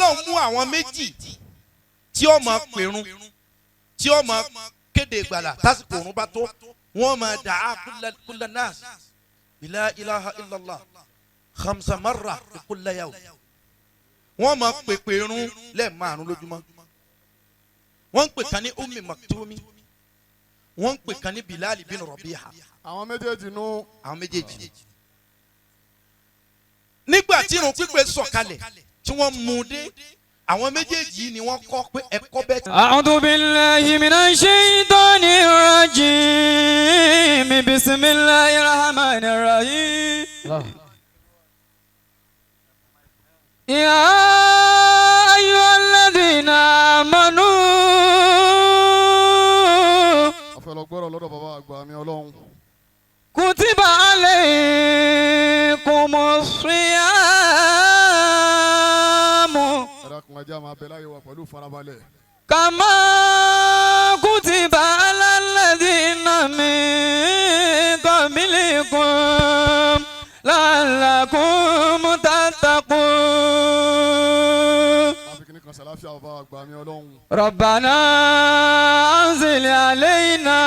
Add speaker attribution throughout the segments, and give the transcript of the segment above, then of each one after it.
Speaker 1: Ọlọ́run mú àwọn méjì tí ó máa pèrun tí ó máa kéde ìgbàlà tásìkò òrùn bá tó wọ́n máa dà á kulla nas la ilaha illallah khamsa marra kulla yawm wọ́n máa pèrun lẹ́ẹ̀márùn lójúmọ́ wọ́n ń pè kan ní Ummi Maktumi wọ́n ń pè kan ní Bilal bin Rabiha.
Speaker 2: àwọn méjèèjì nù.
Speaker 1: àwọn méjèèjì. nígbà tí irun pípé sọ̀kalẹ̀ tí wọ́n mú dé àwọn méjèèjì ni wọ́n kọ́ pé ẹ̀kọ́ bẹ́ẹ̀.
Speaker 3: A'udhu billahi minash shaitanir rajim. Bismillahir rahmanir rahim. Ya ayyuhalladhina amanu.
Speaker 2: Afẹ́lọ́gbọ́rọ̀ lọ́dọ̀ bàbá àgbà mi Ọlọ́run.
Speaker 3: Kutiba alaykumus siyamu.
Speaker 2: Ẹ̀dàkùn ajá máa bẹ láyé wa pẹ̀lú farabalẹ̀.
Speaker 3: Kama kutiba alal ladhina min qablikum la'allakum tattaqun.
Speaker 2: Àfikún kan sàláfíà bàbá àgbà mi Ọlọ́run.
Speaker 3: Rabbana anzil alayna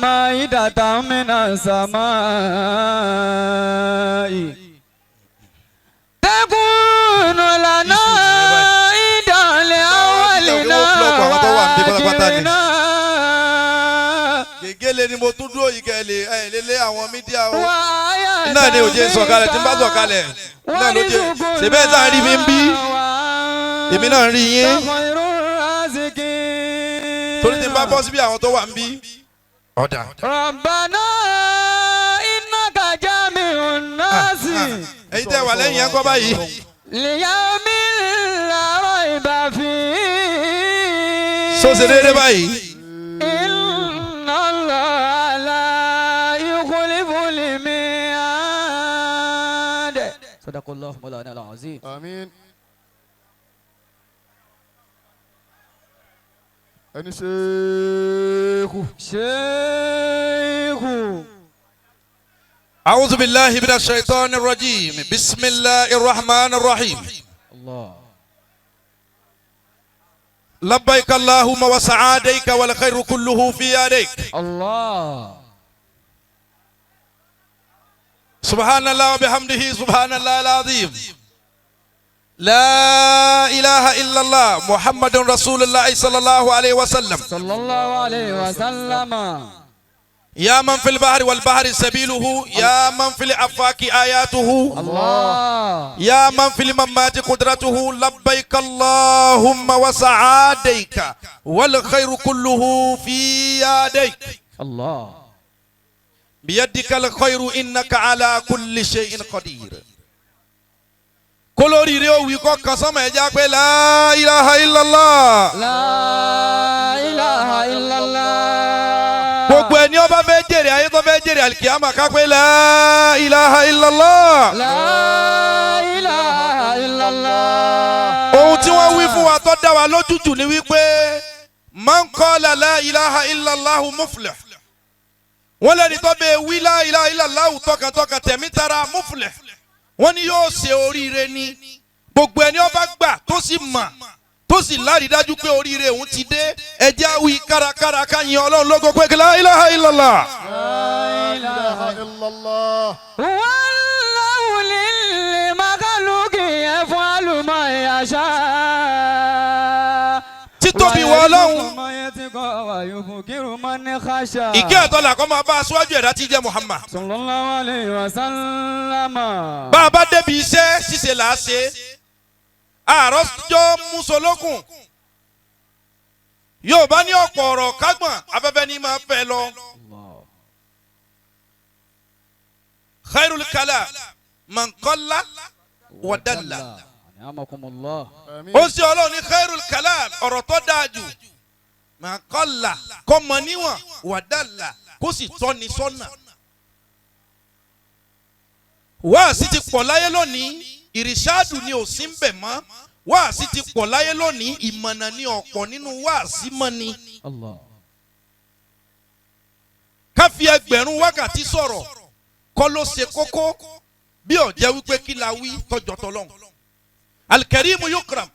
Speaker 3: ma'idatan minas samai. Takunu lana
Speaker 1: gègéle ni mo tún dúró yìí kẹ́lẹ́ ẹ̀ lélẹ́ àwọn mídíà o náà ni òjé sọ̀kalẹ̀ tí n bá sọ̀kalẹ̀ náà ló jẹ́ ṣèbẹ́ sáà rí mi ń bí èmi náà rí yín torí tí n bá bọ́ síbi àwọn tó wà ń bí. ọ̀dà.
Speaker 3: Rabbana innaka jami'un nasi.
Speaker 1: èyí tẹ́ wà lẹ́yìn yẹn kọ́ báyìí.
Speaker 3: Liyawmin la rayba fihi.
Speaker 1: sọ́sẹ̀ déédé báyìí.
Speaker 3: Inna Allaha la yukhliful mi'ad. Sadaqallahu mawlana al-azim.
Speaker 2: Àmín. ẹni ṣeéhù.
Speaker 3: Sheikhu.
Speaker 1: أعوذ بالله من الشيطان الرجيم بسم الله الرحمن الرحيم
Speaker 3: Allah.
Speaker 1: لبيك اللهم وسعاديك والخير كله في يديك
Speaker 3: Allah.
Speaker 1: سبحان الله وبحمده سبحان الله العظيم لا إله إلا الله محمد رسول الله صلى الله عليه وسلم
Speaker 3: Sallallahu alayhi wa sallama.
Speaker 1: يا من في البحر والبحر سبيله يا من في الأفاق آياته
Speaker 3: Allah.
Speaker 1: يا من في الممات قدرته لبيك اللهم وسعاديك والخير كله في يديك
Speaker 3: Allah.
Speaker 1: بيدك الخير إنك على كل شيء قدير كلوري ريو ويكو قسم يجاك لا إله إلا الله
Speaker 3: La ilaha illallah.
Speaker 1: gbogbo ẹni ó bá fẹ́ jèrè ayé tó fẹ́ jèrè alikiyama ká pé la ilaha illallah.
Speaker 3: La ilaha illallah.
Speaker 1: ohun tí wọ́n wí fún wa tó dá wa lójújù ni wípé man qala la ilaha illallah muflih. wọ́n lẹ́ni tó bẹ wí la ilaha illallah tọkàntọkàn tẹ̀mí tara muflih. wọ́n ní yóò ṣe oríire ni gbogbo ẹni ó bá gbà tó sì mọ̀ tó sì lárí dájú pé oríire òun ti dé ẹjẹ́ àwí kárakára káyìn Ọlọ́run lógo pé la ilaha illallah.
Speaker 2: La ilaha illallah.
Speaker 3: Wallahu lil makhluqi yaf'alu ma yasha.
Speaker 1: títóbi wọ Ọlọ́run. ìkẹ́ àtọ́lá kọ́ máa bá aṣáájú ẹ̀dá tí jẹ́ Muhammad.
Speaker 3: Sallallahu alayhi wa sallama.
Speaker 1: bá a bá débi iṣẹ́ ṣíṣe là á ṣe àárọ̀ jọ musolókun yóò bá ní ọ̀pọ̀ ọ̀rọ̀ kágbọ̀n afẹ́fẹ́ ní máa fẹ́ lọ. khairul kalam man qalla wa dalla.
Speaker 3: Ni'amakumullah.
Speaker 1: ó sì Ọlọ́run ní khairul kalam ọ̀rọ̀ tó dáa jù man qalla kó mọ níwọ̀n wa dalla kó sì tọ́ni sọ́nà. wáàsí ti pọ̀ láyé lónìí ìrìṣàdù ni ò sí ń bẹ̀ mọ́ wáàsí ti pọ̀ láyé lónìí ìmọ̀nà ni ọ̀pọ̀ nínú wáàsí mọ́ ni.
Speaker 3: Allah.
Speaker 1: ká fi ẹgbẹ̀rún wákàtí sọ̀rọ̀ kọ́ ló ṣe kókó bí ó jẹ́ wípé kí la wí tọjọ́ tọlọ́hun. alikẹ́rìmù yukram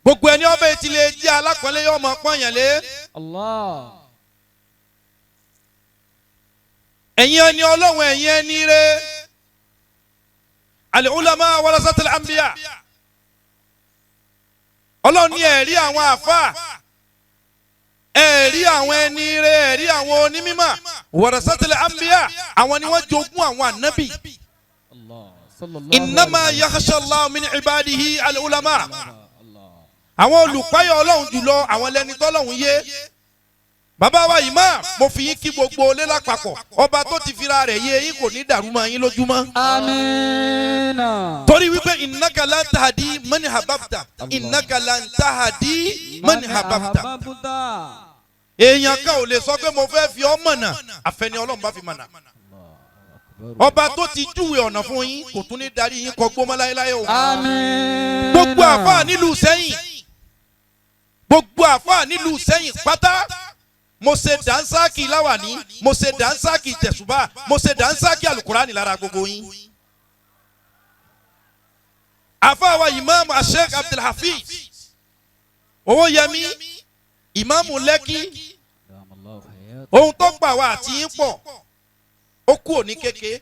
Speaker 1: gbogbo ẹni ọbẹ̀ tí lè jẹ́ alákọ̀ọ́lẹ̀ yóò mọ̀ pọ́nyàn lé.
Speaker 3: Allah.
Speaker 1: ẹ̀yin ẹni Ọlọ́run ẹ̀yin ẹni rẹ̀ al-ulama warasatul anbiya. Ọlọ́run ní ẹ̀rí àwọn àfáà, ẹ̀rí àwọn ẹni rẹ̀, ẹ̀rí àwọn onímímọ̀ warasatul anbiya, àwọn ni wọ́n jogún àwọn ànábì. Innama yakhsha Allah min ibadihi al-ulama. Àwọn olùpáyọ̀ Ọlọ́run jùlọ àwọn lẹni tọ́lọ́run yé. Bàbá wa Imam, mo fi yín kí gbogbo olé lápapọ̀, ọba tó ti fira rẹ̀ yé yín kò ní dàrú mọ́ yín lójúmọ́.
Speaker 3: Amina.
Speaker 1: Torí wípé innaka lan tahdi man hababta, innaka lan tahdi man hababta. Èèyàn kan ò lè sọ pé mo fẹ́ fi ọ́ mọ̀nà àfẹ́ni Ọlọ́run bá fi mọ̀nà. Ọba tó ti júwe ọ̀nà fún yín kò tún ní darí yín kọgbó mọ́ láéláé o.
Speaker 3: Amina.
Speaker 1: Gbogbo àfáà nílùú Sẹ́yìn, gbogbo àfáà nílùú Sẹ́yìn pátá, mo ṣe dànsákì láwàní, mo ṣe dànsákì tẹ̀sùbà, mo ṣe dànsákì àlùkùránì lára gbogbo yín. Àfáà wa Imam Sheikh Abdul Hafiz Owóyẹmí, ìmáàmù Lẹ́kì, ohun tó gbà wá àti yín pọ̀, ó kú òní kéke.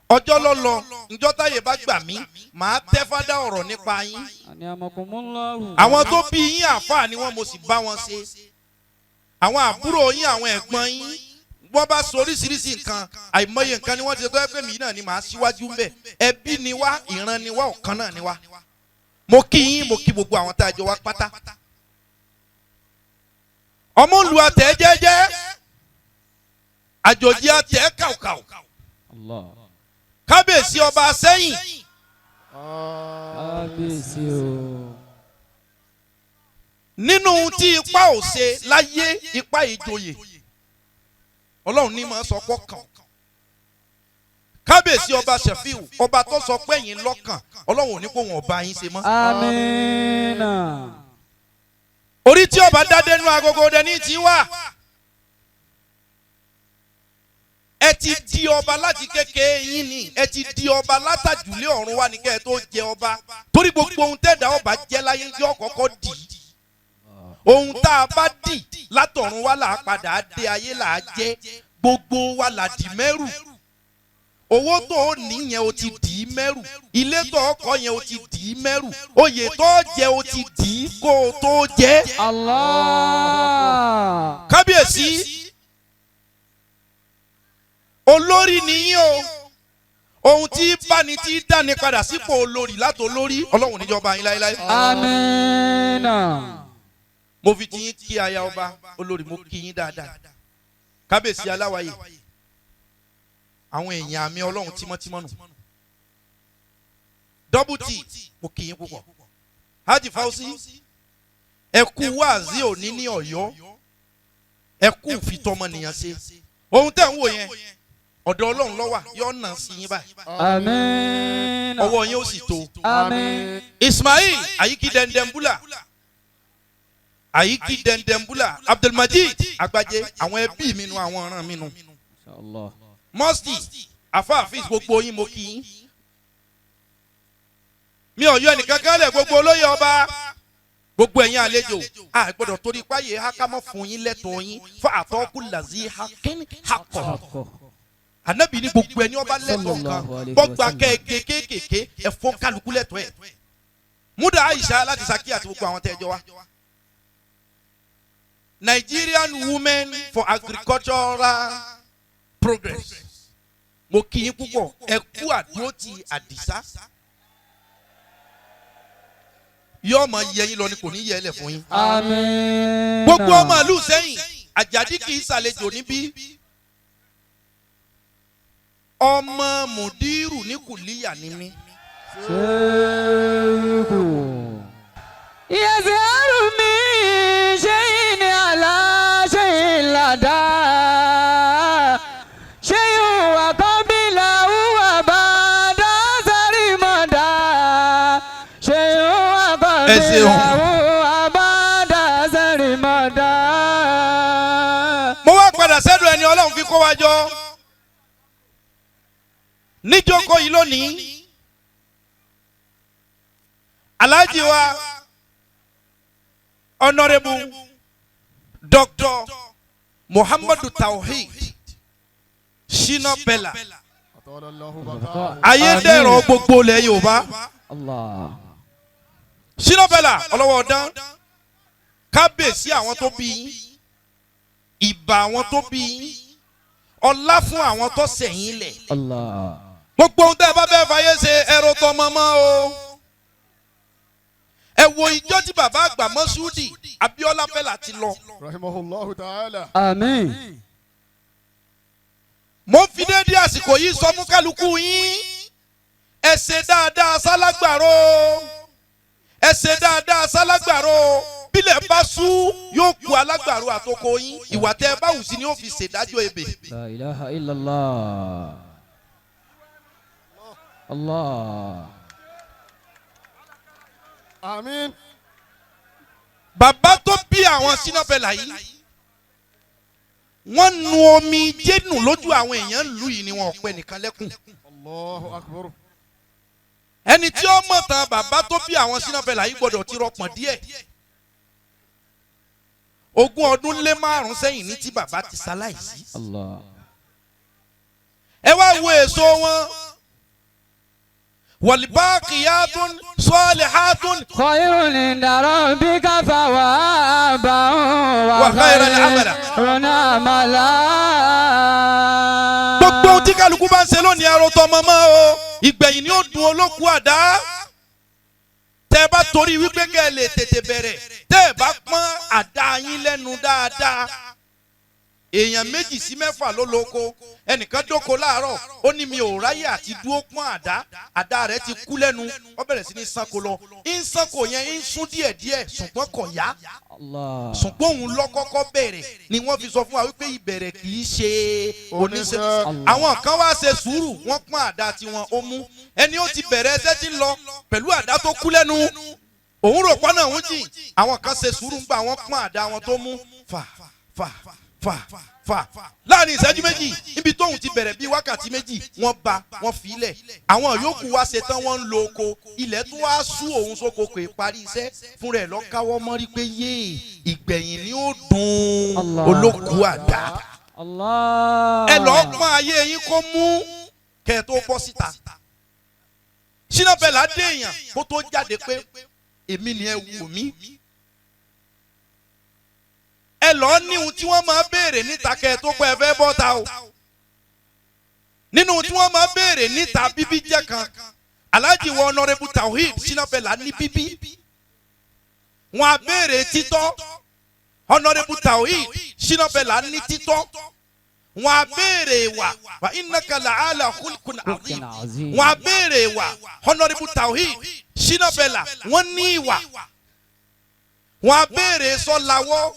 Speaker 1: Ọjọ́ lọ́lọ́, ǹjọ́ táyé bá gbà mí, màá tẹ́ fádá ọ̀rọ̀ nípa yín. Àwọn tó bí yín àfáà ni wọ́n, mo sì bá wọn ṣe. Àwọn àbúrò yín, àwọn ẹ̀gbọ́n yín, wọ́n bá sọ oríṣiríṣi nǹkan, àìmọye nǹkan ni wọ́n ti sọ pé mi náà ni màá síwájú ńbẹ̀. Ẹbí ni wá, ìran ni wá, ọ̀kan náà ni wá. Mo kí yín, mo kí gbogbo àwọn tá a jọ wá pátá. Ọmọ ìlú àtẹ̀ jẹ́jẹ́, àjòjì àtẹ̀ kàùkàù. Kábíyèsí ọba Aseyin.
Speaker 3: Kábíyèsí o.
Speaker 1: Nínú tí ipa ò ṣe láyé, ipa ìjòyè, Ọlọ́run ní máa sọ pọ́ kàn. Kábíyèsí ọba Ṣẹ̀fíù, ọba tó sọ pé yín lọ́kàn, Ọlọ́run ò ní kó wọn ọba yín ṣe mọ́.
Speaker 3: Amina.
Speaker 1: Orí tí ọba dádé nú agogo dẹni tí wà. Ẹ ti di ọba láti kékeré yín ni, ẹ ti di ọba látàjùlé ọ̀run wá ní kẹ́ ẹ tó jẹ ọba. Torí gbogbo ohun tẹ́dá ọba jẹ́ láyé yọ kọ́kọ́ dì í. Ohun tá a bá dì látọ̀run wá là á padà dé ayé là á jẹ́, gbogbo wa là dì mẹ́rù. Owó tó o níyẹn o ti dì í mẹ́rù, ilé tó o kọ́ yẹn o ti dì í mẹ́rù, oyè tó o jẹ o ti dì í kó o tó jẹ.
Speaker 3: Allah.
Speaker 1: Kábíyèsí, olórí nìyí o, ohun tí báni tí dání padà sípò olórí látolórí, Ọlọ́run níjọba yín láéláé.
Speaker 3: Amina.
Speaker 1: Mo fi ti yín kí aya ọba olórí, mo kí yín dáadáa. Kábíyèsí aláwàyè, àwọn èèyàn àmì Ọlọ́run tímọ́tímọ́ nù. Double T, mo kí yín púpọ̀. Haji Fausi, ẹ kú wáàzí òní ní Ọ̀yọ́, ẹ kú fìtọ́mọnìyàn ṣe. Ohun tẹ́ ń wò yẹn, ọ̀dọ̀ Ọlọ́run ló wà, yóò nà sí yín báyìí.
Speaker 3: Amina.
Speaker 1: Ọwọ́ yín ó sì tó.
Speaker 3: Amin.
Speaker 1: Ismail Ayiki Dendembula, Ayiki Dendembula, Abdulmajid Agbaje, àwọn ẹbí mi nu, àwọn ọ̀ràn mi nu.
Speaker 3: Inshallah.
Speaker 1: Mọ́sítì, àfáàfíìs gbogbo yín mo kí yín. Mi ò yọ ẹnìkan kan lẹ̀, gbogbo olóyè ọba, gbogbo ẹ̀yin àlejò, a gbọ́dọ̀ torí páyé hákámọ́ fún yín lẹ́tọ̀ọ́ yín fún àtọ́kù làzí hákín hákọ̀. Ànábì ní gbogbo ẹni ọba lẹ́tọ̀ọ́ kan, bọ́gba kéékèèké ẹ̀fọ́ kálukú lẹ́tọ̀ọ́ ẹ̀. Múdà Aisha láti Saki àti gbogbo àwọn tẹ́jọ́ wa. Nigerian Women for Agricultural Progress. Mo kí yín púpọ̀, ẹ kú àdúró ti Àdìsá. Yóò máa yẹ yín lọ ni kò ní yẹ ẹ lẹ̀ fún yín.
Speaker 3: Amina.
Speaker 1: Gbogbo ọmọ ìlú Sẹ́yìn, Àjàdí kì í ṣàlejò níbí. Ọmọ Mùdírù ní Kùlíyà ni mí.
Speaker 3: Sheikhu. Yazharu min shay'in ala shay'in lada. Shay'un wa qabilahu wa ba'da sarimada. Shay'un wa qabilahu wa ba'da sarimada.
Speaker 1: Mo wá padà sẹ́dùn ẹni Ọlọ́run fi kó wa jọ. Níjókòó yìí lónìí, Alhaji wa Honorable Dr. Muhammadu Tawhid Shina Peller ayédèrò gbogbo ilẹ̀ Yorùbá. Shina Peller ọlọ́wọ́ ọ̀dán kábíyèsí àwọn tó bí yín, ìbà àwọn tó bí yín, ọlá fún àwọn tó sẹ̀yìn lẹ̀. Gbogbo ohun tẹ́ ẹ bá bẹ́ẹ̀ fàyè ṣe ẹ̀rọ tọmọ mọ́ o. Ẹ wo ìjọ tí bàbá àgbà Mọ́súdì Abíọ́lá Peller ti lọ.
Speaker 2: rahimahullahu ta'ala.
Speaker 3: Àmín.
Speaker 1: Mo ń fi déédéé àsìkò yìí sọ fún kálukú yín, ẹ ṣe dáadáa sálágbàro, ẹ ṣe dáadáa sálágbàro. Bílẹ̀ bá sú yóò kú alágbàro àtòkò yín, ìwà tẹ́ ẹ bá wù sí ni ó fi ṣèdájọ́ ebè.
Speaker 3: La ilaha illallah. Allah.
Speaker 2: Àmín.
Speaker 1: Bàbá tó bí àwọn Shina Peller yìí, wọ́n nu omi jẹ́nu lójú àwọn èèyàn lù yìí ni wọn ò pẹ́ nìkan lẹ́kùn.
Speaker 2: Allahu akbar.
Speaker 1: Ẹni tí ó mọ̀ tán bàbá tó bí àwọn Shina Peller yìí gbọ́dọ̀ ti rọpọ̀n díẹ̀. 20 ọdún lé 5 sẹ́yìn ní tí bàbá ti ṣaláìsí.
Speaker 3: Allah.
Speaker 1: Ẹ wá wo èso wọn. Walbaqiyatun salihatun
Speaker 3: Khayrun inda rabbika thawaban
Speaker 1: wa khayran amala.
Speaker 3: amala.
Speaker 1: Gbogbo ohun tí kálukú bá ń ṣe lónìí ẹ̀rọ tọmọ mọ́ o. Ìgbẹ̀yìn ni ó dùn olókùú àdá. Tẹ́ ẹ bá torí wípé kẹ́ ẹ lè tètè bẹ̀rẹ̀, tẹ́ ẹ bá pọ́n àdá yín lẹ́nu dáadáa. Èèyàn 2 sí 4 ló lóko. Ẹnìkan dóko láàárọ̀, ó ní mi ò ráyè àti dúró pọ́n àdá rẹ̀ ti kú lẹ́nu, ó bẹ̀rẹ̀ sí ní sanko lọ. Ń sanko yẹn ń sún díẹ̀díẹ̀ ṣùgbọ́n kò yá.
Speaker 3: Allah.
Speaker 1: Ṣùgbọ́n òun lọ́kọ́kọ́ bẹ̀rẹ̀ ni wọ́n fi sọ fún wa wípé ìbẹ̀rẹ̀ kì í ṣe oníṣẹ́.
Speaker 3: Allah.
Speaker 1: Àwọn kan wá ṣe sùúrù, wọ́n pọ́n àdá tiwọn ó mú. Ẹni ó ti bẹ̀rẹ̀ ẹsẹ̀ tí ń lọ pẹ̀lú àdá tó kú lẹ́nu, òun rò pọ́n náà ń jìn. Àwọn kan ṣe sùúrù ńgbà wọ́n pọ́n àdá wọn tó mú. Fà láàrin ìṣẹ́jú méjì níbi tóun ti bẹ̀rẹ̀ bíi wákàtí méjì wọ́n fi ilẹ̀. Àwọn yòókù wá ṣe tán wọ́n ń lo oko. Ilẹ̀ tó wá sú òun sóko kò parí iṣẹ́ fún rẹ̀ lọ káwọ́ mọ́rí pé yéè ìgbẹ̀yìn ni ó dùn olókùú àdá.
Speaker 3: Allah.
Speaker 1: Ẹ lọ́ọ́ pọ́n ayé yín kó mú kẹ́ ẹ tó bọ́ síta. Shina Peller dé èèyàn kó tó jáde pé èmi ni ẹ wù mí. Ẹ lọ ní ohun tí wọ́n máa béèrè níta kẹ́ ẹ tó pẹ́ fẹ́ bọ́ta o. Nínú tí wọ́n máa béèrè níta bíbí jẹ́ kan, Alhaji wa Honorable Tawhid Shina Peller ní bíbí. Wọ́n á béèrè títọ́, Honorable Tawhid Shina Peller ní títọ́. Wọ́n á béèrè ìwà, wa innaka la'ala khulqin azim. Wọ́n á béèrè ìwà, Honorable Tawhid Shina Peller wọ́n ní ìwà. Wọ́n á béèrè sọ́láwọ́.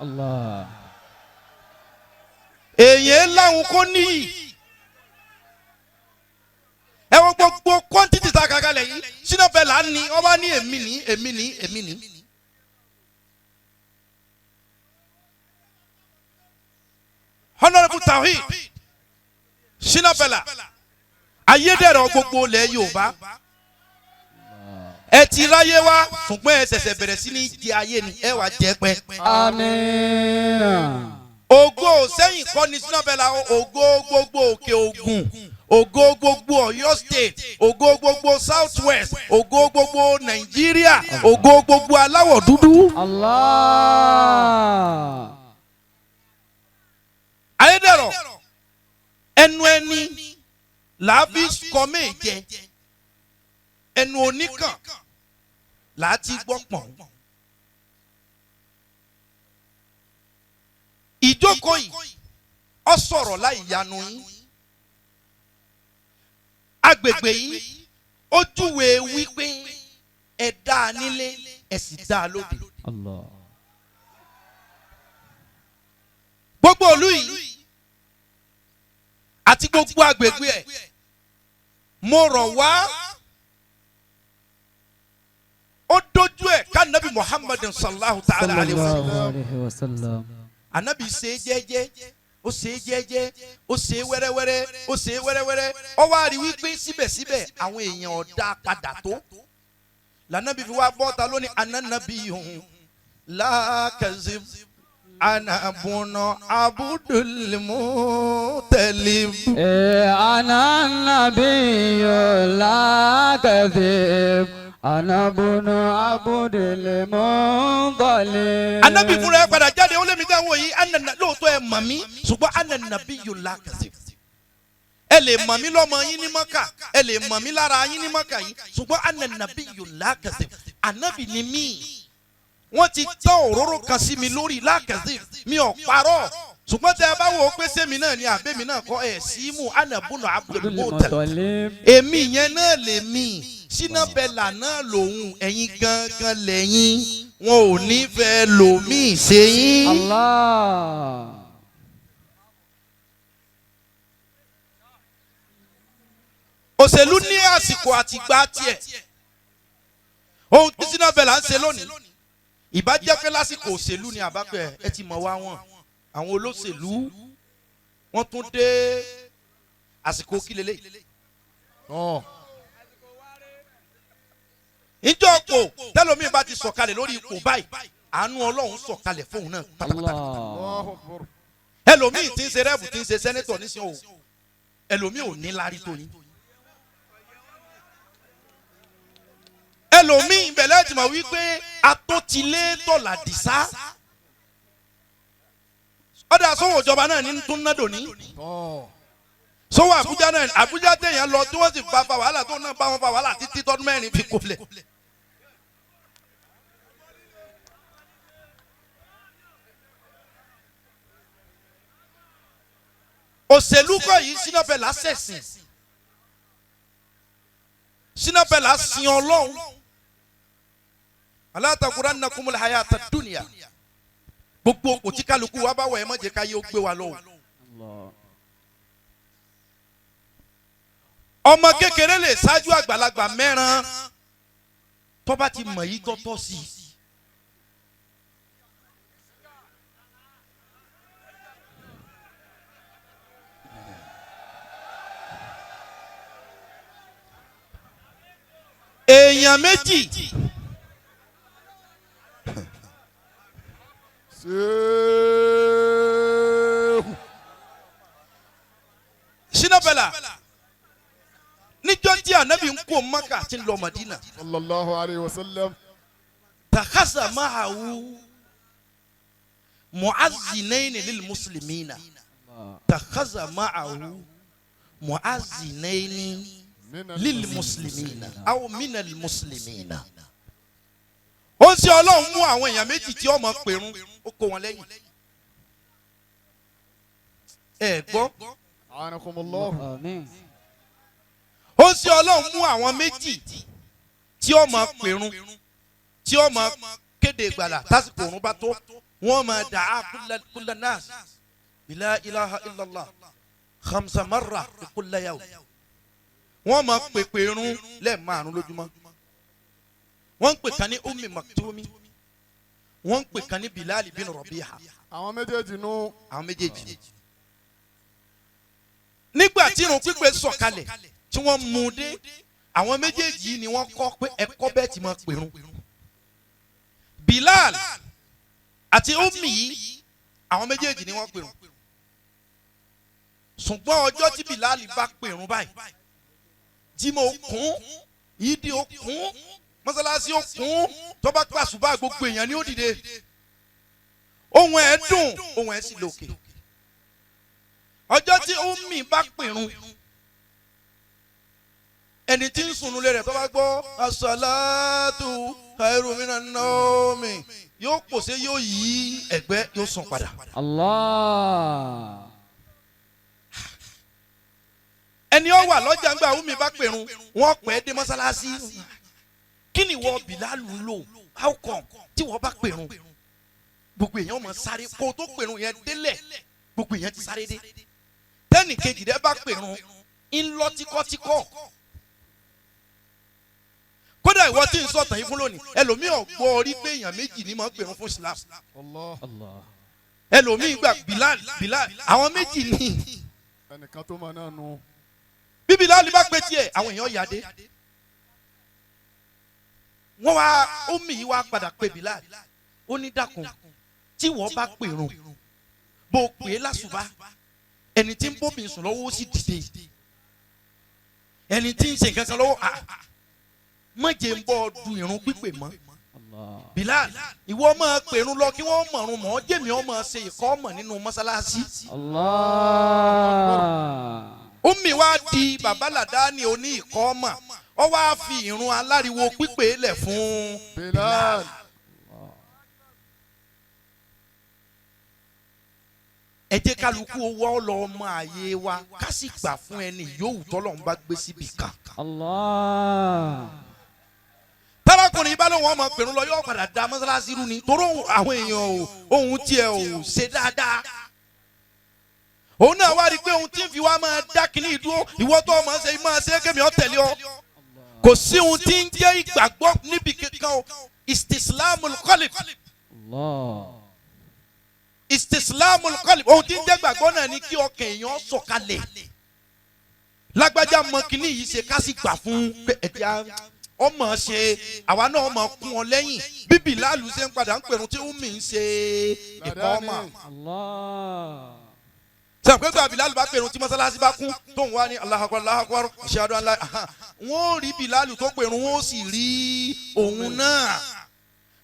Speaker 3: Allah.
Speaker 1: Èèyàn láwọn kò níyì. Ẹ wo gbogbo quantity ta kakalẹ̀ yìí. Shina Peller ní ọba ní èmi ní. Honorable Tawhid Shina Peller ayédèrò gbogbo ilẹ̀ Yorùbá. Ẹ ti ráyé wá ṣùgbọ́n ẹ ṣẹ̀ṣẹ̀ bẹ̀rẹ̀ sí ní jẹ ayé ni ẹ wá jẹ pẹ́.
Speaker 3: Àmín.
Speaker 1: Ògo sẹ́yìn kọ́ ni Shina Peller, ògo gbogbo òkè Ògùn, ògo gbogbo Ọ̀yọ́ state, ògo gbogbo south west, ògo gbogbo Nàìjíríà, ògo gbogbo aláwọ̀ dúdú.
Speaker 3: Allah.
Speaker 1: Ayédèrò ẹnu ẹni làbí kọ́mé jẹ, ẹnu oníkàn láti gbọ́ pọ̀n. Ìjókòó yìí ọ sọ̀rọ̀ láì yanu yín. Agbègbè yìí ó júwe wípé ẹ dá nílé ẹ sì dá lóde.
Speaker 3: Allah.
Speaker 1: Gbogbo ìlú yìí àti gbogbo agbègbè ẹ̀ mo rọ̀ wá. Ó dojú ẹ̀ ká Nabi Muhammad sallallahu ta'ala alayhi wa sallam. Anabi ṣe jẹ́jẹ́, ó ṣe jẹ́jẹ́, ó ṣe wẹ́rẹ́wẹ́rẹ́, ó ṣe wẹ́rẹ́wẹ́rẹ́. Ó wá rí wípé síbẹ̀síbẹ̀ àwọn èèyàn ọ̀dà padà tó. lànàbí fi wá bọ́ta lónìí ananabiyun lákàzib anabuna abudul mutalib.
Speaker 3: أنا النبي لا كذب أنا ابن عبد المطلب.
Speaker 1: anabi fúnra ẹ padà jáde ó lé mi dáhùn yìí lóòótọ́ ẹ mọ̀ mí ṣùgbọ́n ananabiyun lákàzib. ẹ lè mọ̀ mí lọ́mọ yín ní Mọ́kà ẹ lè mọ̀ mí lára yín ní Mọ́kà yìí ṣùgbọ́n ananabiyun lákàzib. anabi ni mí wọ́n ti tán òróró kan sí mi lórí lákàzib mi ò parọ́ ṣùgbọ́n tẹ ẹ bá wò ó pé sẹ́mi náà ni àbẹ́mi náà kọ́ ẹ̀ símù anabunu Abdul Muttalib. èmi yẹn náà lè mí Shina Peller náà lòun ẹ̀yin gangan lẹ́yìn wọn ò ní fẹ́ lòmíì sẹ́yìn.
Speaker 3: Allah.
Speaker 1: òṣèlú ní àsìkò àtìgbà tiẹ̀ ohun tí Shina Peller ń ṣe lónìí ìbá jẹ́ pé lásìkò òṣèlú ni àbápẹ́ ẹ ti mọ̀ wá wọn àwọn olóṣèlú wọ́n tún dé àsìkò kílélẹ̀. ìjọ kò tẹ́lómi bá ti sọ̀kalẹ̀ lórí ipò báyìí àánú Ọlọ́run sọ̀kalẹ̀ fóun náà pátápátá. ẹlòmíì tí ń ṣe rẹ́ẹ̀bù tí ń ṣe sẹ́nẹ́tọ̀ nísìnyí o ẹlòmíì ò ní lárí tó yín. ẹlòmíì ìbẹ̀lẹ̀ ti mọ̀ wípé atótilé tọ̀là dìsá ọ̀dà sọ́wọ́ ìjọba náà ní tún ná dòní sọ́wọ́ Àbújá náà Àbújá téèyàn lọ tí wọ́n sì fa wàhálà tó náà bá wọn fa wàhálà títí tọ́dún mẹ́rin fi kólẹ̀. òṣèlú kọ́ yìí Shina Peller ṣẹ̀sìn Shina Peller sin Ọlọ́run. ala takurannakumul hayata dunya gbogbo òtí kálukú wa bá wọ̀ ẹ́ mọ̀jẹ̀ ká yé ó gbé wa lọ́wọ́. ọmọ kékeré lè ṣáájú àgbàlagbà mẹ́ran tó bá ti mọ̀ yí tọ́tọ́ sí i. èèyàn méjì Shina Peller níjọ́ tí ànábì ń kó Mákà àti lọ Mádínà.
Speaker 2: sallallahu alayhi wa sallam.
Speaker 1: takhaza ma'ahu mu'azzinayni lil muslimina. takhaza ma'ahu mu'azzinayni lil muslimina aw minal muslimina. ó ṣe Ọlọ́run mú àwọn èèyàn méjì tí ó máa pèrun ó kó wọn lẹ́yìn. ẹ gbọ́.
Speaker 2: anakumullahu.
Speaker 3: Àmín.
Speaker 1: ó ṣe Ọlọ́run mú àwọn méjì tí ó máa pèrun tí ó máa kéde ìgbàlà tásìkò òrùn bá tó wọ́n máa dàá kulla nas la ilaha illallah khamsa marra kulla yawm. wọ́n máa pèrun lẹ́ẹ̀márùn lójúmọ́. wọ́n ń pè kan ní Ummi Maktumi wọ́n ń pè kan ní Bilal bin Rabiha.
Speaker 2: àwọn méjèèjì nù.
Speaker 1: àwọn méjèèjì. nígbà tí irun pípé sọ̀kalẹ̀ tí wọ́n mú dé àwọn méjèèjì yìí ni wọ́n kọ́ pé ẹ̀kọ́ bẹ́ẹ̀ ti máa pèrun. Bilal àti Ummi yìí àwọn méjèèjì ni wọ́n pèrun. ṣùgbọ́n ọjọ́ tí Bilal bá pèrun báyìí Jímọ̀ ó kún Ìdí ó kún mọ́sálásí ó kún tó bá pàṣùbà gbogbo èèyàn ni ó dìde. ohùn ẹ̀ dùn ohùn ẹ̀ sì lókè. ọjọ́ tí Ummi bá pèrun ẹni tí ń sùn lé rẹ̀ tó bá gbọ́ as-salatu khairu minan nawmi yóò pòṣé yóò yí ẹ̀gbẹ́ yóò sùn padà.
Speaker 3: Allah.
Speaker 1: ẹni ó wà lọ́jà ńgbà Ummi bá pèrun wọ́n pẹ́ dé mọ́sálásí. kí ni ìwọ Bilal lò how come tí wọ́n bá pèrun gbogbo èèyàn mọ̀ sáré kó tó pèrun yẹn délẹ̀ gbogbo èèyàn ti sáré dé. tẹ́nì kejì rẹ̀ bá pèrun ń lọ tíkọ́tíkọ́. kódà ìwọ tí ń sọ̀tàn yìí fún lónìí ẹlòmíì ọ̀gbọ́ orí pé èèyàn méjì ni máa ń pèrun fún Islam.
Speaker 2: Allah.
Speaker 1: ẹlòmíì gbà Bilal àwọn méjì ni.
Speaker 2: ẹnìkan tó máa náà nù.
Speaker 1: bí Bilal bá pé tiẹ̀ àwọn èèyàn yà dé. wọ́n wá omi yìí wá padà pè Bilal ó ní dákun tí wọ́n bá pèrún bó pè é lásùbá ẹni tí ń bómi sùn lọ́wọ́ ó sì dìde ẹni tí ń ṣe nǹkan kan lọ́wọ́ mọ̀jẹ̀ ń bọ́ du ìrun pípè mọ́ Bilal ìwọ máa pèrún lọ kí wọ́n mọ̀rún mọ́ jẹ́mi ọ́ máa ṣe ìkọ́ mọ̀ nínú mọ́sálásí. Ummi wá di bàbá làdáni oní ìkọ́ mọ̀ ọ wá fi ìrun aláriwo pípè lẹ̀ fún Bilal. Ẹ jẹ́ kálukú owó lọ ọmọ ààyè wa ká sì gbà fún ẹni yòówù tọ́lọ́run bá gbé síbi kan. Tárakùnrin bá lóun ọmọ pèrún lọ yóò padà da mọ́sálásí rú ni torí àwọn èèyàn ohun tiẹ̀ ò ṣe dáadáa. Òun náà wá rí i pé ohun tí ń fi wá máa dá kínní ìdúró ìwọ tó ọmọ ṣe máa ṣe kémi ọ́ tẹ̀lé ọ. Kò sí ohun tí ń jẹ́ ìgbàgbọ́ níbi kankan o. Istislamul qalb. Istislamul qalb ohun tí ń jẹ́ gbàgbọ́ náà ni kí ọkàn èèyàn sọ̀kalẹ̀. Lágbájá mọ kínní yìí ṣe ká sì gbà fún ẹ̀jẹ̀ ọmọ ṣe àwa náà ọmọ kún ọ lẹ́yìn bí Bilalu ṣe ń padà ń pèrún tí Ummi ń ṣe ìkọ́ ọmọ. Sọ pé gba Bilalu bá pèrún tí mọ́sálásí bá kún tóun wá ní Allahu Akbar Allahu Akbar ashhadu an la wọ́n rí Bilalu tó pèrún wọ́n sì rí òun náà.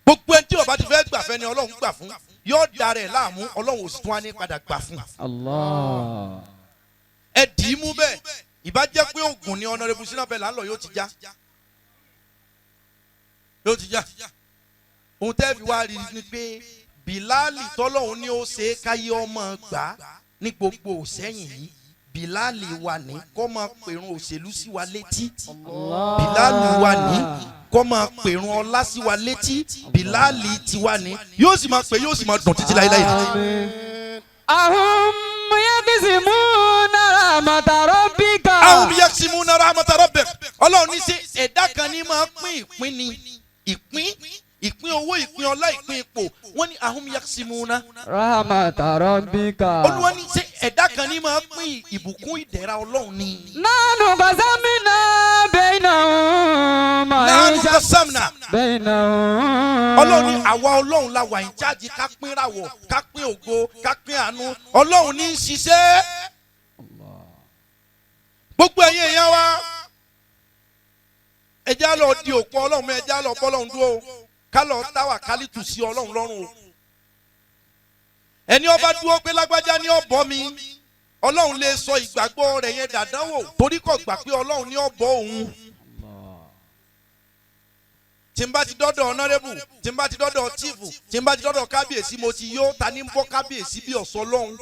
Speaker 1: Gbogbo ẹni tí ó bá ti fẹ́ gbà fẹ́ ni Ọlọ́run gbà fún yóò darẹ̀ láàmú Ọlọ́run ò sì tún wá ní padà gbà fún. Ẹ dì í mú bẹ́ẹ̀ ìbá jẹ́ pé oògùn ni Honorable Shina Peller lọ yóò ti já. Yóò ti já ohun tẹ́ fi wá rí ni pé Bilali tọ́lọ́hún ni ó ṣe káyé ọmọ gbà ní gbogbo òsẹ́yìn yìí Bilali wà ní kó máa pèrún òṣèlú sí wa létí Bilali wà ní kó máa pèrún ọlá sí wa létí Bilali ti wà ní yóò sì máa pè yóò sì máa dùn títí láéláé.
Speaker 3: Ahum yaksimuna rahmata rabbika.
Speaker 1: Ahum yaksimuna rahmata rabbika. Ọlọ́run ní ṣe ẹ̀dá kan ní máa pín ìpín ni. Ìpín owó ìpín ọlá ìpín ipò wọ́n ní ahum yaksimuna
Speaker 3: rahmata rabbika.
Speaker 1: Olúwa ní ṣe ẹ̀dá kan ní máa pín ìbùkún ìdẹ̀ra Ọlọ́run ni.
Speaker 3: Nahnu qasamna bainahum bainahum.
Speaker 1: Ọlọ́run ní àwa Ọlọ́run la wà ní chájì ká pín ràwọ̀ ká pín ògo ká pín àánú Ọlọ́run ní í ṣiṣẹ́. Gbogbo ẹ̀yin èèyàn wa ẹ já lọ di òpó Ọlọ́run ẹ já lọ bọ́lọ́run dúró ká lọ táwà kálítù sí Ọlọ́run lọ́rùn o. Ẹni ọba dúró pé lágbájá ní ọ̀bọ mi Ọlọ́run lè sọ ìgbàgbọ́ rẹ̀ yẹn dàdánwò torí kò gbà pé Ọlọ́run ní ọ̀bọ òun. Tí n bá ti dọ́dọ̀ Honorable tí n bá ti dọ́dọ̀ Chief tí n bá ti dọ́dọ̀ kábíyèsí mo ti yó ta ní bọ́ kábíyèsí bí ọ̀sọ́ Ọlọ́run.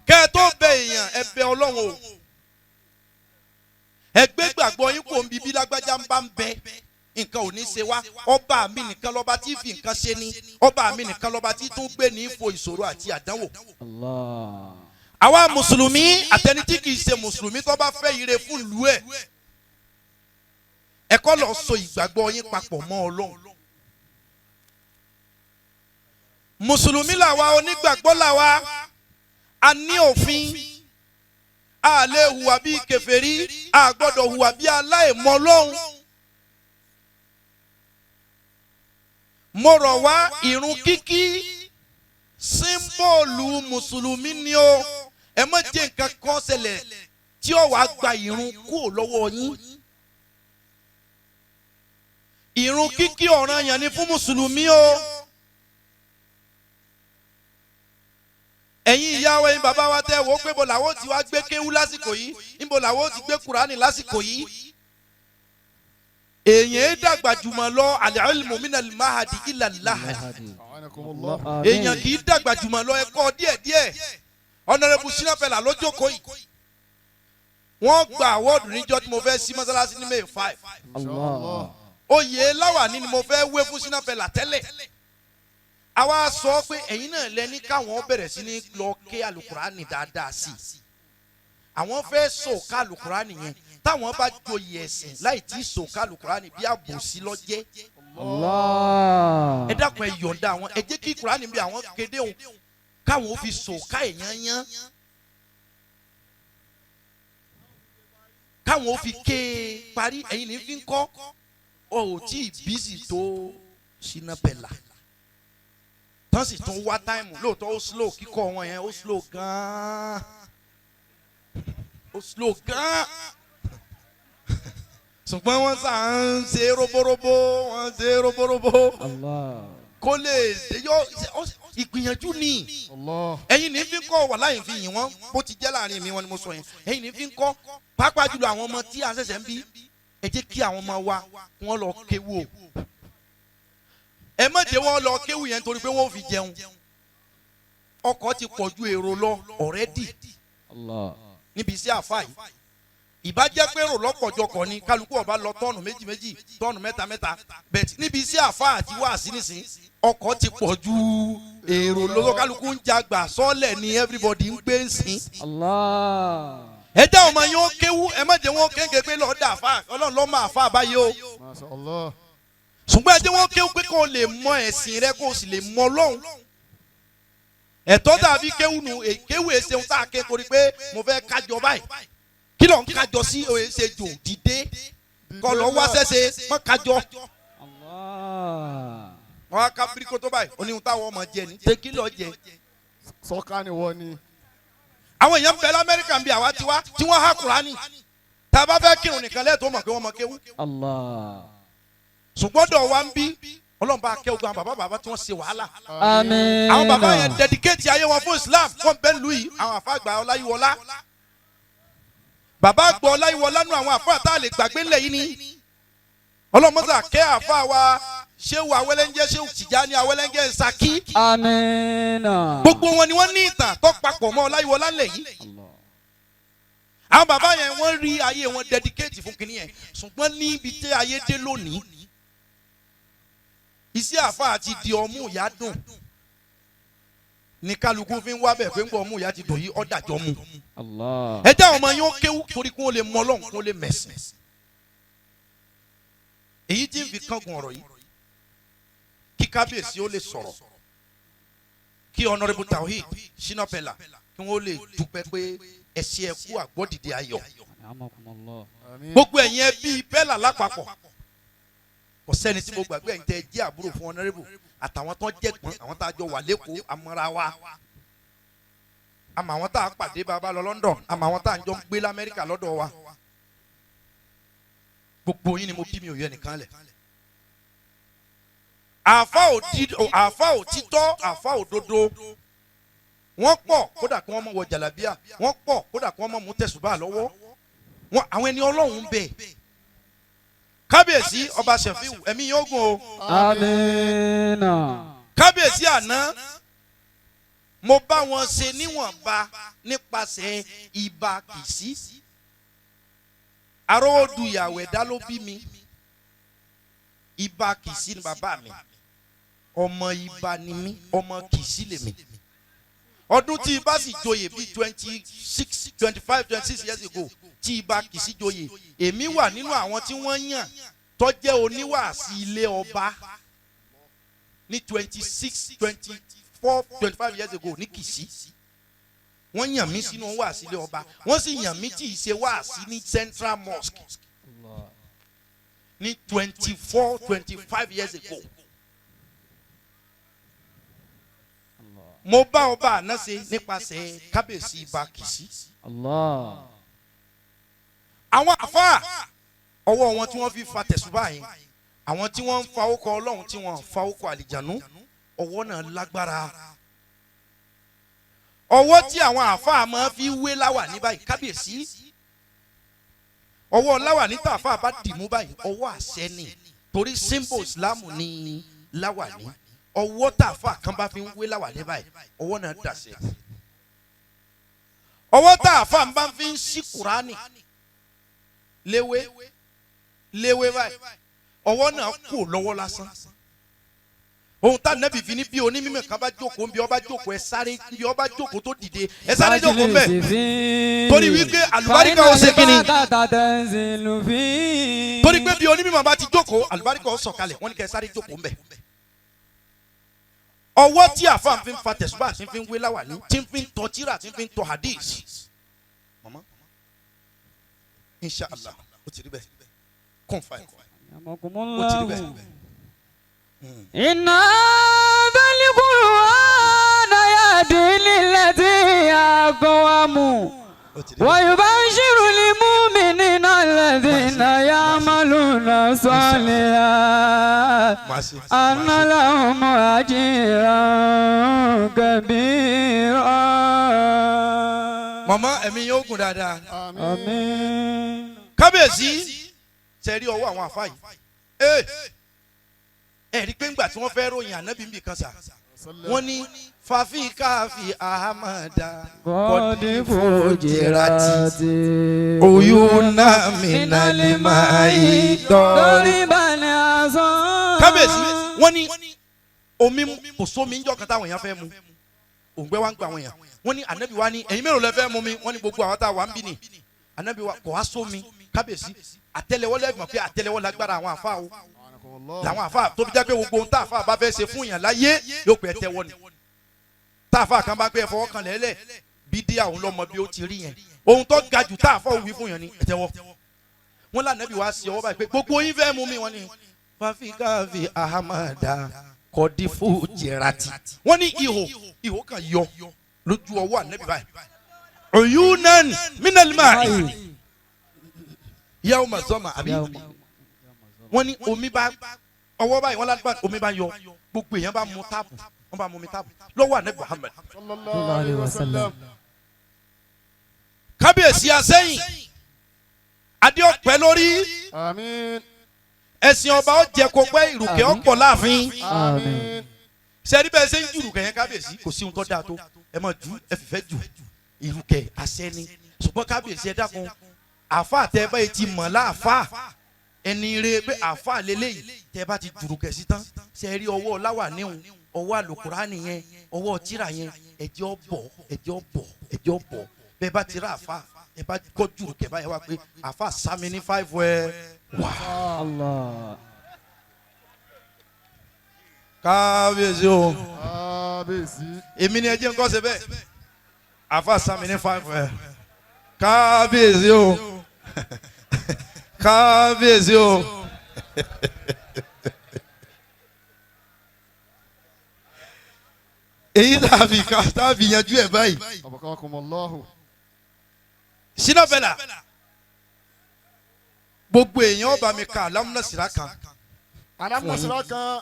Speaker 1: Kẹ́ ẹ tó bẹ èèyàn ẹ bẹ Ọlọ́run o. Ẹgbẹ́ gbàgbọ́ yín kò ń bíbí lágbájá ń bá ń bẹ nǹkan ò ní ṣe wá ọba mi nìkan lọ́ba tí fi nǹkan ṣe ni ọba mi nìkan lọ́ba tí tún gbé ní ìfò ìṣòro àti àdánwò. Àwa mùsùlùmí àtẹni tí kì í ṣe mùsùlùmí tó bá fẹ́ ire fún ìlú ẹ̀ ẹ kọ́ lọ so ìgbàgbọ́ yín papọ̀ mọ́ Ọlọ́run. Mùsùlùmí làwa onígbàgbọ́ làwa a ní òfin. A lè hùwà bí kèfèrí a gbọ́dọ̀ hùwà bí aláìmọ̀ Ọlọ́run. Mo rọ̀ wá ìrun kíkí símbòlù mùsùlùmí ni o ẹ má jẹ́ nǹkan kan ṣẹlẹ̀ tí ó wàá gba ìrun kúrò lọ́wọ́ yín. Ìrun kíkí ọ̀ranyàn ni fún mùsùlùmí o. Ẹ̀yin ìyá wa ẹ̀yin bàbá wa tẹ́ wò pé bó làwọn ti wá gbé kéwú lásìkò yìí níbo làwọn ti gbé Kùránì lásìkò yìí. Èèyàn dàgbà jùmọ̀ lọ al-ilmu minal mahadi ila al-lahadi. Èèyàn kì í dàgbà jùmọ̀ lọ ẹ̀kọ́ díẹ̀díẹ̀. Honorable Shina Peller ló jókòó yìí. Wọ́n gba àwọ́ọ̀dù níjọ́ tí mo fẹ́ sí mọ́sálásí ní May 5. Oyè láwàní ni mo fẹ́ wé fún Shina Peller tẹ́lẹ̀. Àwa sọ pé ẹ̀yin náà lẹ́ni káwọn bẹ̀rẹ̀ sí ní lọ ké alukurani dáadáa sí i. Àwọn fẹ́ sọ̀ka alukurani yẹn táwọn bá joyè ẹ̀sìn láì tí sọ̀ka alukurani bí àbòsí lọ́jẹ́. Ẹ dákun ẹ yọ̀ǹda àwọn ẹ jẹ́ kí kurani bí àwọn kéde òun káwọn fi sọ̀ka èèyàn yán. káwọn ó fi ké parí ẹ̀yin ní fi ń kọ́ ọ ò tí ì bísí tó Shina Peller tán sì tún wá táìmù lóòótọ́ ó slow kíkọ́ wọn yẹn ó slow gan-an ṣùgbọ́n wọ́n sà ń ṣe roborobo wọ́n ṣe roborobo kó lè yọ ìgbìyànjú ni ẹ̀yin ní fi ń kọ́ wà láyìn fi yìn wọ́n bó ti jẹ́ láàrin mi wọn ni mo sọ yẹn ẹ̀yin ní fi ń kọ́ pàápàá jùlọ àwọn ọmọ tí a ṣẹ̀ṣẹ̀ ń bí ẹ jẹ́ kí àwọn ọmọ wa wọ́n lọ kéwú o ẹ má jẹ́ wọ́n lọ kéwú yẹn nítorí pé wọ́n ò fi jẹun ọkọ̀ ti pọ̀ ju èrò lọ already níbi iṣẹ́ àfáà yìí ìbá jẹ́ pé rò lọ́pọ̀jọkọ̀ ni kálukú ọba lọ tọ́ọ̀nù méjì tọ́ọ̀nù mẹ́ta bẹ́ẹ̀ níbi iṣẹ́ àfáà àti wáàsí nísìn ọkọ̀ ti pọ̀ ju èrò lọ́wọ́ kálukú ń jagbà sọ́ọ̀lẹ̀ ni everybody ń gbé nsìn. ẹ jẹ́ ọmọ yín ó kéwú ẹ má jẹ́ wọn kéńké pé lọ́ọ́ dà àfáà ọlọ́run ló máa fà báyìí o. ṣùgbọ́n ẹ jẹ́ wọn kéwú pé kó o lè mọ ẹ̀sìn rẹ kó o sì lè mọ Ọlọ́run. ẹ̀tọ́ dàbí kéwú nu kéwú èsèun tá a ké torí pé mo fẹ́ kájọ báyìí kí ló ń kájọ sí òye ṣe jò dìde kọ́ lọ́ wá sẹ́sẹ́ mọ́ kájọ. wọ́n á ká bíríkó tó báyìí oníhun táwọn ọmọ jẹ ní tẹ kí lọ jẹ.
Speaker 2: sọ́ká ni wọ́n ní.
Speaker 1: àwọn èèyàn bẹ lamẹ́ríkà ń bí àwa tiwa tí wọ́n há Kùránì tá a bá fẹ́ kírun nìkan lẹ́ẹ̀tọ́ mọ̀ pé wọ́n mọ kéwú. ṣùgbọ́n dọ̀ wá ń bí Ọlọ́run bá kẹ́ ogun àwọn bàbá tí wọ́n ṣe wàhálà.
Speaker 3: Àmín.
Speaker 1: àwọn bàbá yẹn dedicate ayé wọn fún Islam fún bẹ́ẹ̀ lu yìí àwọn àfàgbà Ọláyíwọlá. bàbá gbọ́ Ọláyíwọlá nù àwọn àfáà tá a lè gbàgbé ńlẹ̀ yìí ni. ọlọ́mọ́sà kẹ́ àfáà wa Ṣéwù Awẹ́lẹ́ńjẹ́ Ṣéwù Tìjání Awẹ́lẹ́ńjẹ́ Ṣakí.
Speaker 3: Àmín.
Speaker 1: gbogbo wọn ni wọ́n ní ìtàn tó papọ̀ mọ́ Ọláyíwọlá ńlẹ̀ yìí. àwọn bàbá yẹn wọ́n rí ayé wọn dedicate fún kinní yẹn ṣùgbọ́n ní ibi tí ayé dé lónìí iṣẹ́ àfáà ti di ọmú ìyá dùn ní kálukú fi ń wá bẹ̀ pé ń gbọ́ ọmú ìyá ti dùn yìí ọ̀dàjọ́ mu. ẹ jẹ́ àwọn ọmọ yín ó kéwú torí kí wọ́n lè mọ Ọlọ́run kí wọ́n lè mẹ̀sìn. èyí tí ń fi kángun ọ̀rọ̀ yìí kí kábíyèsí ó lè sọ̀rọ̀ kí honourable Tawhid Shina Peller kí wọ́n lè dúpẹ́ pé ẹ̀sìn ẹ̀kú àgbọ̀dìde ayọ̀. gbogbo ẹ̀yin ẹbí Peller lápapọ̀ kò sẹ́ni tí mo gbàgbé ẹ̀yin tẹ́ jẹ́ àbúrò fún honourable àtàwọn tó jẹ́ gbọ́n àwọn tá a jọ wà lẹ́kọ̀ọ́ amọ̀ra wa àmọ́ àwọn tá a pàdé bàbá lọ London àmọ́ àwọn tá a jọ ń gbé l'Amẹ́ríkà lọ́dọ̀ wa gbogbo yín ni mo bí mi ò yẹ nìkan lẹ̀. àfa òtítọ́ àfa òdodo wọ́n pọ̀ kódà kí wọ́n mọ̀ wọ jàlábíà wọ́n pọ̀ kódà kí wọ́n mọ̀ mú tẹ̀sùbà lọ́wọ́ àwọn ẹni Ọlọ́run ń bẹ. kábíyèsí ọba Ṣẹ̀fíù ẹ̀mí yóò gùn o.
Speaker 3: Àmín.
Speaker 1: kábíyèsí àná mo bá wọn ṣe níwọ̀nba nípasẹ̀ ibà Kìsí aróòdù ìyàwó ẹ̀dá ló bí mi ibà Kìsí ni bàbá mi ọmọ ibà ni mí ọmọ Kìsí lèmi ọdún tí ibà sì joyè bíi 25-26 years ago tí ibà Kìsí joyè èmi wà nínú àwọn tí wọ́n yàn tó jẹ́ oníwàásí ilé ọba ní 24-25 years ago ní Kìsí wọ́n yàn mí sínú wàásí ilé ọba wọ́n sì yàn mí tí ì ṣe wàásí ní Central Mosque ní 24-25 years ago. mo bá ọba àná ṣe nípasẹ̀ kábíyèsí ibà Kìsí. àwọn àfáà ọwọ́ wọn tí wọ́n fi fa tẹ̀sùbà yẹn àwọn tí wọ́n ń fa okọ̀ Ọlọ́run tí wọ́n fa okọ̀ àlìjànú ọwọ́ náà lágbára. ọwọ́ tí àwọn àfáà máa fi wé láwà ní báyìí kábíyèsí ọwọ́ láwà ní tàfáà bá dìmú báyìí ọwọ́ àṣẹ ni torí symbol Islam ní láwà ní ọwọ́ tàfáà kan bá fi ń wé láwà ní báyìí ọwọ́ náà dàṣẹ. ọwọ́ tàfáà bá fi ń ṣí Kùránì léwé báyìí ọwọ́ náà kò lọ́wọ́ lásán. ohun tá nẹ́bì fi ní bí onímọ̀ kan bá jókòó bí ọba jókòó ẹ sáré bí ọba jókòó tó dìde ẹ sáré jókòó mbẹ torí wípé àlùbáríkà ó ṣe kíni torí pé bí onímọ̀ bá ti jókòó àlùbáríkà ó sọ̀kalẹ̀ wọ́n ní kẹ́ ẹ sáré jókòó mbẹ. ọwọ́ tí àfa fi ń fa tẹ̀sùbà tí ń fi ń wé láwàní tí ń fi ń tọ́ tírà tí ń fi ń tọ́ hadith inshallah ó ti rí bẹ́ẹ̀ kún fa ẹ̀kọ́ ó ti rí
Speaker 3: Amakumullahu.
Speaker 1: bẹ́ẹ̀.
Speaker 3: Inna hadhal Qur'ana yahdi lillati aqwamu
Speaker 1: ó ti rí
Speaker 3: wa
Speaker 1: bẹ́ẹ̀.
Speaker 3: yubashiru lil mu'minina alladhina ya'maluna salihat
Speaker 1: Máa ṣe
Speaker 3: anna lahum ajran kabira.
Speaker 1: màmá ẹ̀mí yóò gùn dáadáa.
Speaker 3: Amen.
Speaker 1: kábíyèsí ṣe rí ọwọ́ àwọn àfa yìí ẹ rí pé ńgbà tí wọ́n fẹ́ ròyìn ànábì ń bì kan sà wọ́n ní fàfi káfí ahamada
Speaker 3: Qad fujirati
Speaker 1: oyuna minalimayi dọ́rí.
Speaker 3: Doriban azan.
Speaker 1: kábíyèsí wọ́n ní omi kò sómi ń jọ kan táwọn èèyàn fẹ́ mu òǹgbẹ́ wa ń gba àwọn èèyàn wọ́n ní ànábì wa ní ẹ̀yin mélòó lẹ fẹ́ mu mi wọ́n ní gbogbo àwọn tá a wà ń bì ní ànábì wa kò wá sómi kábíyèsí àtẹ́lẹwọ́ lẹ́gbọ̀n pé àtẹ́lẹwọ́ lágbára àwọn àfa o làwọn àfa tó fi jẹ́ pé gbogbo ohun tá àfa bá fẹ́ ṣe fún yàn láyé yóò pẹ́ tẹ́wọ́ ni tá àfa kan bá pẹ́ fọwọ́ kan lẹ́lẹ̀ bí díà òun lọ́mọ bí ó ti rí yẹn ohun tó ga jù tá àfa òwì fún yàn ni ẹ̀tẹ́wọ́ wọn lànàbí wá sí ọwọ́ báyìí pé gbogbo yín fẹ́ mú mi wọn ni fàfikàfi ahamada kọ́dífù jẹ̀rati wọ́n ní ihò kan yọ lójú ọwọ́ ànàbí báyìí oyunan minalima yàwó mazọ́mà àbí wọ́n ní omi bá ọwọ́ báyìí wọ́n lágbá omi bá yọ gbogbo èèyàn bá mu táàpù wọ́n bá mu mi táàpù lọ́wọ́ ànábì Muhammad.
Speaker 2: sallallahu alaihi wasallam.
Speaker 1: kábíyèsí Aseyin adé ọ̀pẹ lórí
Speaker 2: Àmín.
Speaker 1: ẹ̀sìn ọba ó jẹ kó pẹ́ ìrùkẹ́ ọ̀pọ̀ láàfin
Speaker 2: Àmín.
Speaker 1: sẹ́ni bẹ́ẹ̀ ṣe ń ju ìrùkẹ́ yẹn kábíyèsí kò sí ohun tó dáa tó ẹ máa ju ẹ fìfẹ́ ju ìrùkẹ́ àṣẹni ṣùgbọ́n kábíyèsí ẹ dákun àfa àtẹ báyìí ti mọ̀ láàfà ẹni rẹ pé àfa lélẹ́yìí tẹ bá ti jùrùkẹ́ sí tán ṣe rí ọwọ́ láwà níhùn ọwọ́ àlùkùránì yẹn ọwọ́ tírà yẹn ẹjọ́ bọ̀ bẹ́ẹ̀ bá ti rà àfa ẹ bá kọ́ jùrùkẹ́ báyìí wá pé àfa sami ní 5 wẹ́ wá.
Speaker 3: Allah.
Speaker 1: kábíyèsí o
Speaker 2: Kábíyèsí.
Speaker 1: èmi ni ẹ jẹ́ nǹkan ṣe bẹ́ẹ̀ àfa sami ní 5 wẹ́ kábíyèsí o kábíyèsí o. èyí tàbí yanjú ẹ báyìí.
Speaker 2: Abakakumullahu.
Speaker 1: Shina Peller gbogbo èèyàn ọba mi ka alámúnásírà kan
Speaker 2: Alámọ̀síra kan.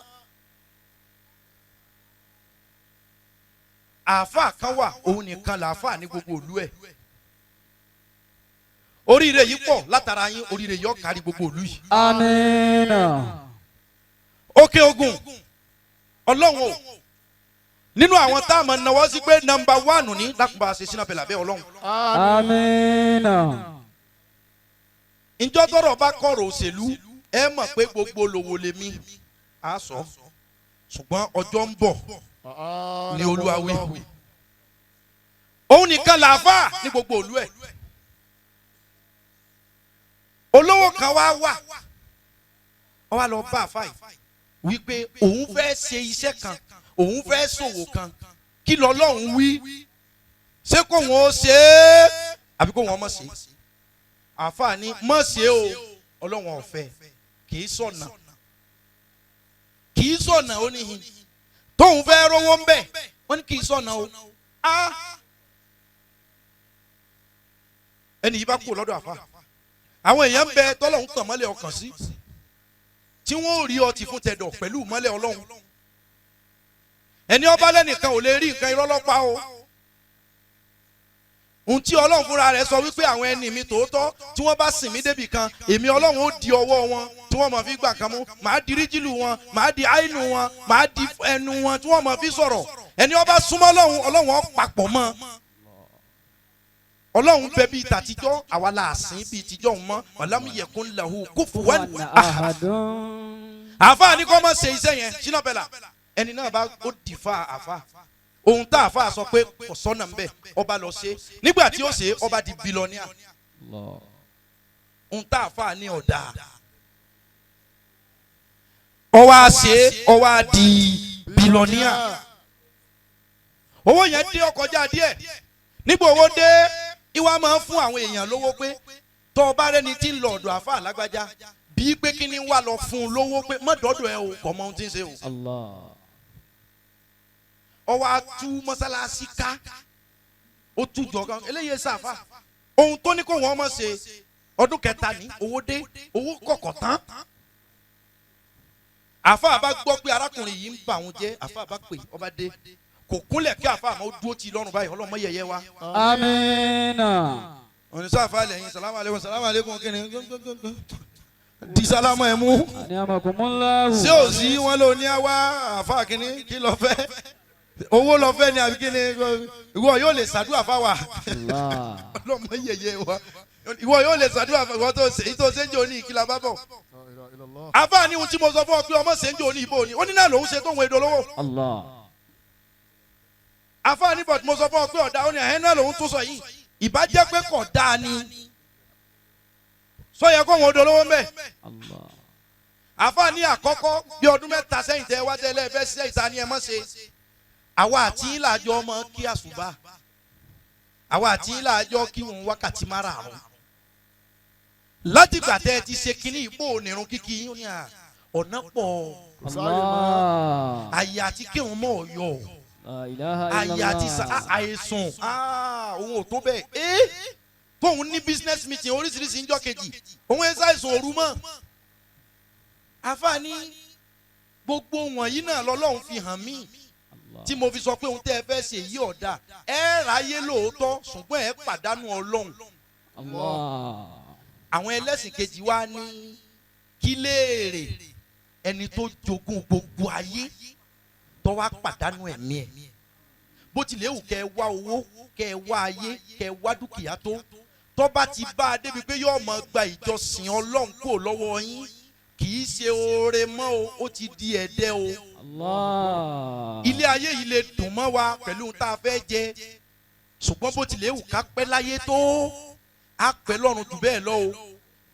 Speaker 1: àáfàá kan wà òun nìkan làáfàá ní gbogbo ìlú ẹ̀ oríire yìí pọ̀ látara yín oríire yìí ó kárí gbogbo ìlú yìí.
Speaker 3: Amina.
Speaker 1: Òkè Ògùn ọlọ́run o nínú àwọn tá a mọ̀ náwó sí pé nọ́mbà 1 ní lákùnbà ṣe Shina Peller bẹ́ẹ̀ ọlọ́run.
Speaker 3: Amina.
Speaker 1: ìjọ tọrọ bá kọrọ òṣèlú ẹ mọ̀ pé gbogbo lòwò lèmi á sọ ṣùgbọ́n ọjọ́ ń bọ̀ ní Olúwa wí òun nìkan làáfà ní gbogbo ìlú ẹ̀ olówó kan wá wà ó wá lọ bá àfà yìí wípé òun fẹ́ ṣe iṣẹ́ kan òun fẹ́ ṣòwò kan kí lọ́lọ́run wí ṣé kò wọ́n ṣe é àbí kò wọ́n mọ̀ ṣe é àfà ní mọ̀ ṣe é o ọlọ́run ọ̀fẹ́ kì í sọ̀nà ó níhin tóun fẹ́ rówó ń bẹ̀ wọ́n ní kì í sọ̀nà o ẹni yìí bá kú lọ́dọ̀ àfà àwọn èèyàn ń bẹ tọ́lọ́hún kàn mọ́lẹ̀ ọkàn sí tí wọ́n ò rí ọtí fún tẹ̀dọ̀ pẹ̀lú mọ́lẹ̀ ọlọ́run ẹni ọba lẹ́nìkan ò lè rí nǹkan irọ́ lọ́pàá o ohun tí ọlọ́run fúnra rẹ̀ sọ wípé àwọn ẹni mi tòótọ́ tí wọ́n bá sìn mí débì kan èmi ọlọ́run ó di ọwọ́ wọn tí wọ́n máa fi gbà kan mú màá di ríjìlù wọn màá di àìnù wọn màá di ẹnu wọn tí wọ́n máa fi sọ̀rọ̀ ẹni ọba súnmọ́ ọlọ́run ó papọ̀ mọ́ ọlọ́run bẹ bíi tàtijọ́ àwa la sìn bíi tijọ́ mọ́ walam yakun lahu kufuwan ahad. àfa ni kò máa ṣe iṣẹ́ yẹn Shina Peller ẹni náà bá ó dìfà àfa ohun tá àfa sọ pé kò sọ́nà ń bẹ̀ ọba lọ ṣe nígbà tí ó ṣe ọba di bílọ́níà ohun tá àfa ní ọ̀dà ọwọ́ àṣẹ ọwọ́ di bílọ́níà owó yẹn dé ọkọjá díẹ̀ nígbà owó dé ìwà máa ń fún àwọn èèyàn lówó pé tó bá rẹni tí ń lọ ọ̀dọ̀ àfa alágbájá bí pé kí ni wà lọ fún un lówó pé má dọ́dọ̀ ẹ o kò mọ ohun tí ń ṣe o.
Speaker 3: Allah.
Speaker 1: ọwọ́ atú mọ́sálásí ká ó tú jọ gan eléyìí sáfà ohun tó ní kó wọ́n mọ̀ ṣe ọdún kẹta ní owó dé owó kọ̀kọ̀ tán. àfa àbá gbọ́ pé arákùnrin yìí ń bà òun jẹ́ àfa àbá pè ọba dé kò kúnlẹ̀ kí àfa àmọ́ dúró tì lọ́rùn báyìí ọlọ́mọ yẹyẹ wa.
Speaker 3: Amina.
Speaker 1: onísàfà lẹ́yìn salamu aleykum kí ni di sálámù ẹ̀ mú.
Speaker 3: Ani amakumullahu.
Speaker 1: ṣé ò sí wọn ló ní àwa àfa kínní kí lọ fẹ́ owó lọ fẹ́ ni àbí kí ni ìwọ yóò lè ṣàdúrà fáwa ọlọ́mọ yẹyẹ wa ìwọ yóò lè ṣàdúrà fáwa tó ṣe tó ṣe ń jò ní ìkìlá bá bọ̀. àfa ni ohun tí mo sọ fún ọ pé ọmọ ṣe ń jò ní ìbò ni ó ní náà lòún ṣe tó ń wo èdè olówó.
Speaker 3: Allah.
Speaker 1: àfa ni bọ̀t mo sọ fún ọ pé ọ̀dà ó ní àhẹ́ náà lòún tún sọ yìí ìbá jẹ́ pé kò dáa ni sọ yẹ kó wọn odò olówó mbẹ.
Speaker 3: Allah.
Speaker 1: àfa ní àkọ́kọ́ bí ọdún mẹ́ta sẹ́yìn tẹ́ wá tẹ́lẹ̀ fẹ́ ṣe ìta ni ẹ mọ̀ ṣe àwa àti ìlàjọ ọmọ kí àṣùbà àwa àti ìlàjọ kí wọn wákàtí márààrún látìgbà tẹ́ ẹ ti ṣe kínní ìbò onírun kíkí yín ní ọ̀nà pọ̀
Speaker 3: Allah.
Speaker 1: àyè àti kírun mọ́ ọ̀yọ́
Speaker 3: La ilaha
Speaker 1: àyè àti àìsùn òun ò tó bẹ́ẹ̀ tóun ní business meeting oríṣiríṣi ńjọ́ kejì òun ẹ̀ ṣàìsùn òru mọ́ àfààní gbogbo wọ̀nyí náà lọ́lọ́run fi hàn mí tí mo fi sọ pé ohun tẹ́ ẹ fẹ́ ṣe yí ọ̀dà ẹ ráyé lóòótọ́ ṣùgbọ́n ẹ pàdánù ọlọ́run. àwọn ẹlẹ́sìn kejì wa ní kí léèrè ẹni tó jogún gbogbo ayé tó wá pàdánù ẹ̀mí ẹ̀ bó tilẹ̀ wù kẹ́ ẹ wá owó kẹ́ ẹ wá ayé kẹ́ ẹ wá dúkìá tó bá ti bá a débi pé yóò máa gba ìjọsìn ọlọ́run kúrò lọ́wọ́ yín kì í ṣe oore mọ́ o ó ti di ẹ̀dẹ́ o.
Speaker 3: Allah.
Speaker 1: ilé ayé yìí lè dùn mọ́ wa pẹ̀lú ohun tá a fẹ́ jẹ ṣùgbọ́n bó tilẹ̀ wù ká pẹ́ láyé tó á pẹ́ lọ́run jù bẹ́ẹ̀ lọ o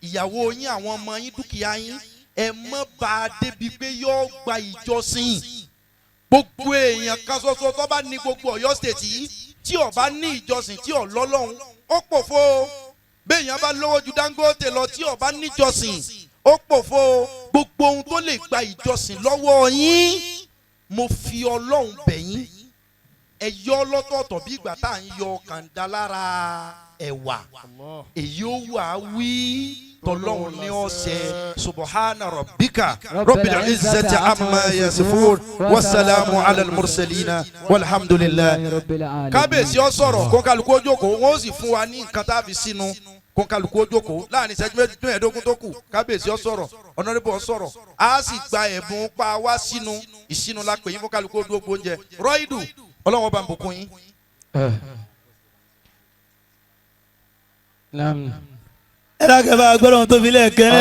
Speaker 1: ìyàwó yín àwọn ọmọ yín dúkìá yín ẹ mọ́ bá a débi pé yóò gba ìjọsìn gbogbo èèyàn kan ṣoṣo tó bá ní gbogbo Ọ̀yọ́ state yìí tí ó bá ní ìjọsìn tí ó lọ́lọ́run ó pòfo béèyàn bá lówó ju Dangote lọ tí ó bá níjọsìn ó pòfo gbogbo ohun tó lè gba ìjọsìn lọ́wọ́ yín mo fi Ọlọ́run bẹ̀ yín ẹ yọ lọ́tọ̀ọ̀tọ̀ bí ìgbà tá à ń yọ kàńdá lára ẹ̀wà èyí ó wà wí tọlọ́run ní ọ̀sẹ̀ subhana rabbika rabbil izzati amma yasifun wasalaamu ala mursalina walhamdulilayi kábíyèsí ọ sọ̀rọ̀ kó kálukú ó jókòó wọn ó sì fún wa ní nǹkan tá a fi sínú kó kálukú ó jókòó láàrin ìṣẹ́jú mẹ́ẹ̀ẹ́dógún tó kù kábíyèsí ọ sọ̀rọ̀ ọ̀nàdébò ọ sọ̀rọ̀ a sì gba ẹ̀bùn pa wá sínú ìsínú la pè yín fún kálukú ó dúró gbóúnjẹ rọ́ìdù ọlọ́wọ́n bá ń bùkún yín.
Speaker 4: ẹ dákẹ́ bá gbọ́dọ̀ tó fi lẹ́ẹ̀kẹ́.